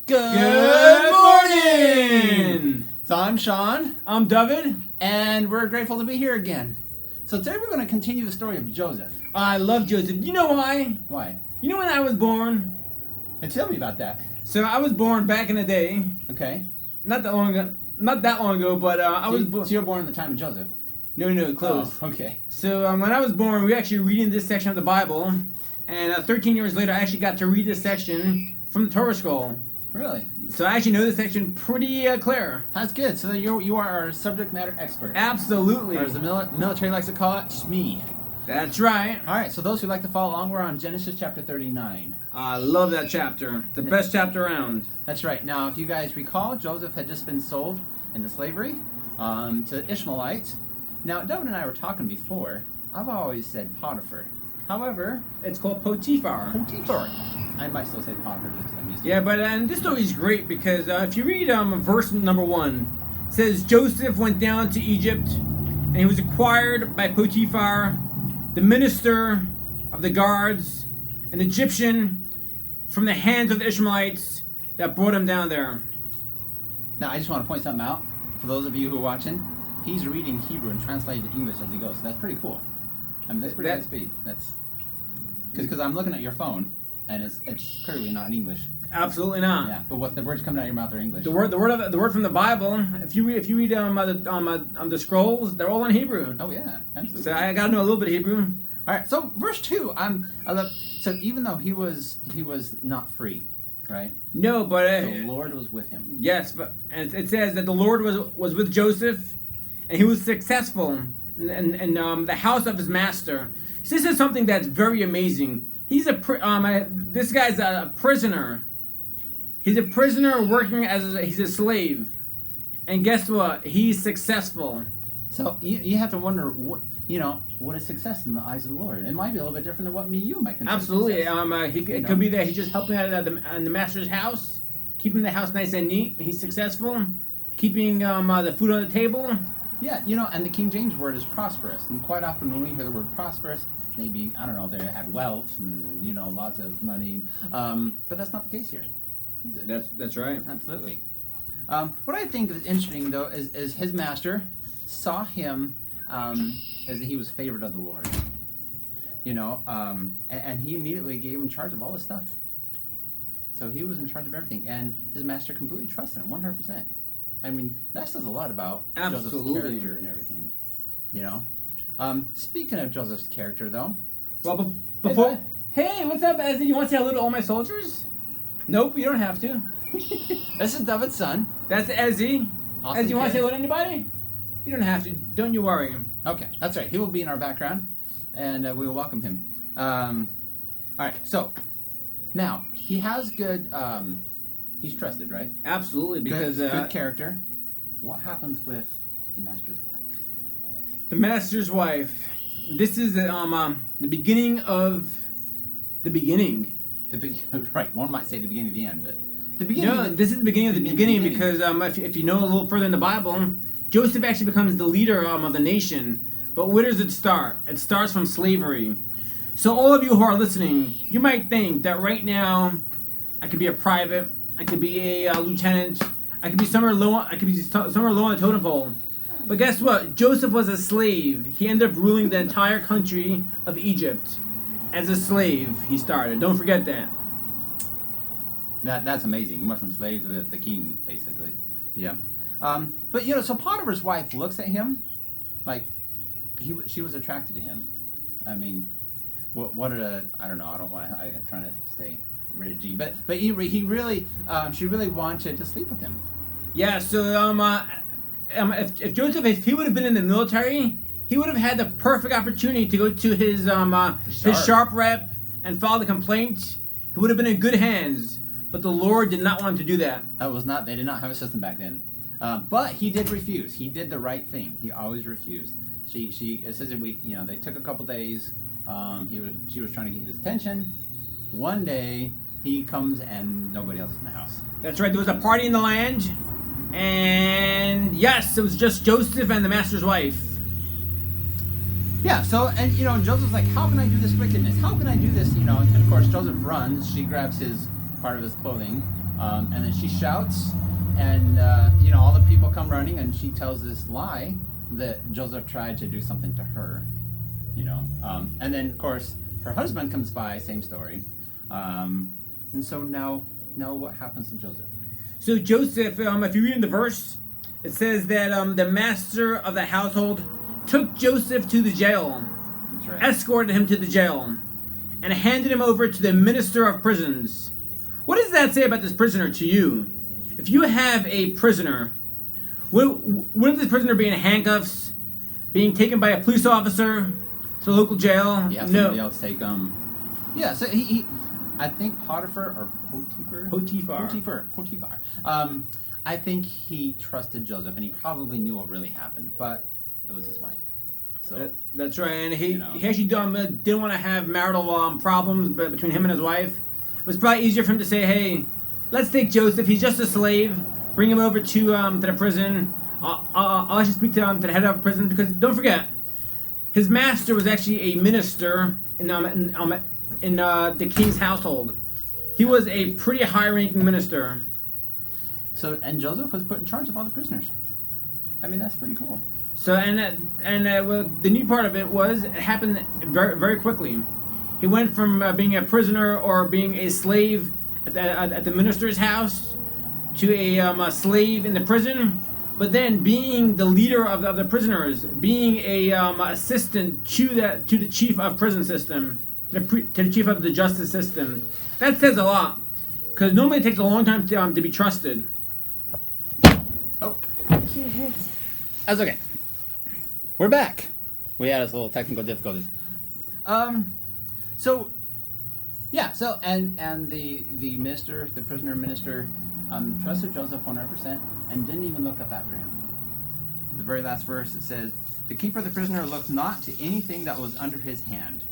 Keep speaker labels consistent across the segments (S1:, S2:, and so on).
S1: Good morning!
S2: So I'm Sean.
S1: I'm David.
S2: And we're grateful to be here again. So today we're going to continue the story of Joseph.
S1: I love Joseph. You know why?
S2: Why?
S1: You know when I was born?
S2: And tell me about that.
S1: So I was born back in the day.
S2: Okay.
S1: Not that long ago, but I was born.
S2: So you were born in the time of Joseph?
S1: No, close.
S2: Oh, okay.
S1: So when I was born, we were actually reading this section of the Bible. And 13 years later, I actually got to read this section from the Torah scroll.
S2: Really?
S1: So I actually know this section pretty clear.
S2: That's good. So you are our subject matter expert.
S1: Absolutely.
S2: Or as the military likes to call it, SME.
S1: That's right.
S2: All right, so those who like to follow along, we're on Genesis chapter 39.
S1: I love that chapter. The best chapter around.
S2: That's right. Now, if you guys recall, Joseph had just been sold into slavery to Ishmaelites. Now, David and I were talking before. I've always said Potiphar. However,
S1: It's called Potiphar.
S2: Potiphar. I might still say Potiphar just because I'm used to it.
S1: Yeah, but this story is great because if you read verse number 1, it says, Joseph went down to Egypt, and he was acquired by Potiphar, the minister of the guards, an Egyptian, from the hands of the Ishmaelites that brought him down there.
S2: Now, I just want to point something out. For those of you who are watching, he's reading Hebrew and translating to English as he goes. So that's pretty cool. I mean, that's pretty good speed. That's because I'm looking at your phone, and it's clearly not English.
S1: Absolutely not.
S2: Yeah, but what the words coming out of your mouth are English.
S1: The word from the Bible. If you read the scrolls, they're all in Hebrew.
S2: Oh yeah, absolutely.
S1: So I got to know a little bit of Hebrew.
S2: All right, so verse 2. I love. So even though he was not free, right?
S1: No, but
S2: The Lord was with him.
S1: yes, but and it says that the Lord was with Joseph, and he was successful in the house of his master. So this is something that's very amazing. He's this guy's a prisoner. He's a prisoner working he's a slave, and guess what? He's successful.
S2: So you have to wonder what is success in the eyes of the Lord. It might be a little bit different than what you might consider.
S1: Absolutely.
S2: Success.
S1: It could be that he's just helping out at the master's house, keeping the house nice and neat. He's successful, keeping the food on the table.
S2: Yeah, and the King James word is prosperous. And quite often when we hear the word prosperous, maybe, I don't know, they had wealth and, lots of money. But that's not the case here, is it?
S1: That's right.
S2: Absolutely. What I think is interesting, though, is his master saw him as he was favored of the Lord. And he immediately gave him charge of all this stuff. So he was in charge of everything. And his master completely trusted him, 100%. I mean, that says a lot about Joseph's character and everything, Speaking of Joseph's character, though.
S1: Well, before... Hey, what's up, Ezzy? You want to say hello to all my soldiers? Nope, you don't have to.
S2: This is David's son.
S1: That's Ezzy.
S2: Awesome
S1: Ezzy, you want to
S2: kid.
S1: say hello to anybody? You don't have to. Don't you worry.
S2: Okay, that's right. He will be in our background, and we will welcome him. All right, so now he has good... he's trusted, right?
S1: Absolutely, because...
S2: Good character. What happens with the master's wife?
S1: The master's wife. This is the beginning of the beginning.
S2: Right, one might say the beginning of the end, but the beginning...
S1: No, this is the beginning of the beginning because if you know a little further in the Bible, Joseph actually becomes the leader of the nation. But where does it start? It starts from slavery. So all of you who are listening, you might think that right now, I could be a private, I could be a lieutenant, I could be somewhere low on the totem pole. But guess what? Joseph was a slave. He ended up ruling the entire country of Egypt. As a slave, he started. Don't forget that.
S2: That's amazing. He went from slave to the king, basically. Yeah. But so Potiphar's wife looks at him like she was attracted to him. I mean, I don't know. I'm trying to stay rated G, but he really she really wanted to sleep with him.
S1: Yeah. So if Joseph, if he would have been in the military, he would have had the perfect opportunity to go to his sharp rep and file the complaint. He would have been in good hands. But the Lord did not want him to do that.
S2: They did not have a system back then. But he did refuse. He did the right thing. He always refused. It says that they took a couple days. She was trying to get his attention. One day he comes and nobody else is in the house.
S1: That's right. There was a party in the land, and yes, it was just Joseph and the master's wife.
S2: Yeah, so, and Joseph's like, how can I do this wickedness? How can I do this? And of course Joseph runs. She grabs his part of his clothing, And then she shouts, and all the people come running, and she tells this lie that Joseph tried to do something to her. And then of course her husband comes by, same story. And so now what happens to Joseph?
S1: So Joseph, if you read in the verse, it says that the master of the household took Joseph to the jail,
S2: That's right.
S1: escorted him to the jail, and handed him over to the minister of prisons. What does that say about this prisoner to you? If you have a prisoner, would this prisoner be in handcuffs, being taken by a police officer to the local jail?
S2: Yeah, somebody else take him. Yeah, so he I think Potiphar. I think he trusted Joseph, and he probably knew what really happened, but it was his wife. So
S1: that's right, and he actually didn't want to have marital problems between him and his wife. It was probably easier for him to say, "Hey, let's take Joseph. He's just a slave. Bring him over to the prison. I'll actually speak to the head of prison, because don't forget, his master was actually a minister in the king's household. He was a pretty high-ranking minister.
S2: So, and Joseph was put in charge of all the prisoners. I mean, that's pretty cool.
S1: So, well, the neat part of it was it happened very, very quickly. He went from being a prisoner or being a slave at the minister's house to a slave in the prison, but then being the leader of the prisoners, being a assistant to the chief of prison system, to the chief of the justice system. That says a lot, because normally it takes a long time to be trusted.
S2: Oh, that's okay. We're back. We had us little technical difficulties. So the minister, the prisoner minister, trusted Joseph 100% and didn't even look up after him. The very last verse, it says, "The keeper of the prisoner looked not to anything that was under his hand."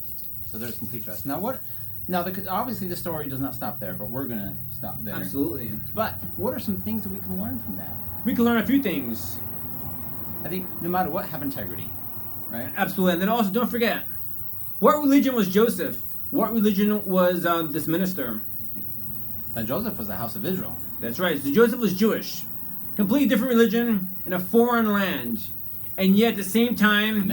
S2: So there's complete trust. Obviously the story does not stop there, but we're going to stop there.
S1: Absolutely.
S2: But what are some things that we can learn from that?
S1: We can learn a few things.
S2: I think no matter what, have integrity, right?
S1: Absolutely. And then also, don't forget, what religion was Joseph? What religion was this minister?
S2: Joseph was the house of Israel.
S1: That's right. So Joseph was Jewish. Completely different religion in a foreign land. And yet at the same time,
S2: The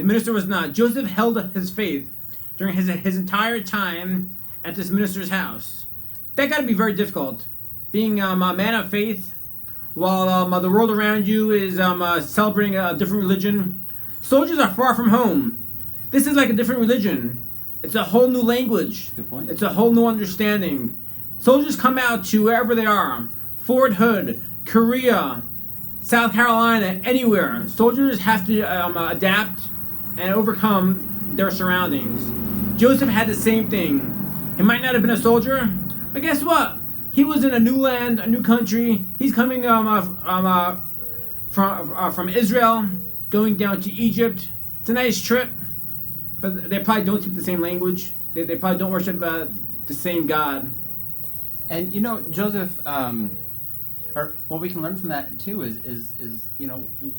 S2: minister was not.
S1: Joseph held his faith during his entire time at this minister's house. That got to be very difficult. Being a man of faith while the world around you is celebrating a different religion. Soldiers are far from home. This is like a different religion. It's a whole new language.
S2: Good point.
S1: It's a whole new understanding. Soldiers come out to wherever they are. Fort Hood, Korea, South Carolina, anywhere. Soldiers have to adapt and overcome their surroundings. Joseph had the same thing. He might not have been a soldier, but guess what? He was in a new land, a new country. He's coming from Israel, going down to Egypt. It's a nice trip, but they probably don't speak the same language. They probably don't worship the same God.
S2: And Joseph, or what we can learn from that too is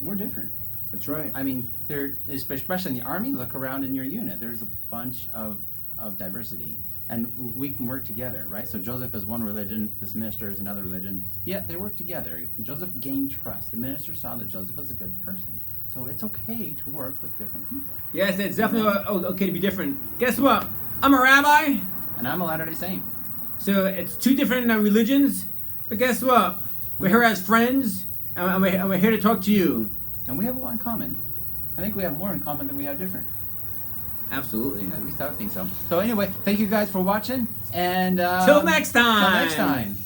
S2: we're different.
S1: That's right.
S2: I mean, especially in the Army, look around in your unit. There's a bunch of diversity, and we can work together, right? So Joseph is one religion, this minister is another religion, yet they work together. Joseph gained trust. The minister saw that Joseph was a good person. So it's okay to work with different people.
S1: Yes, it's definitely okay to be different. Guess what? I'm a rabbi.
S2: And I'm a Latter-day Saint.
S1: So it's two different religions, but guess what? We're here as friends, and we're here to talk to you.
S2: And we have a lot in common. I think we have more in common than we have different.
S1: Absolutely.
S2: At least I would think so. So anyway, thank you guys for watching, and
S1: till next time.
S2: Till next time.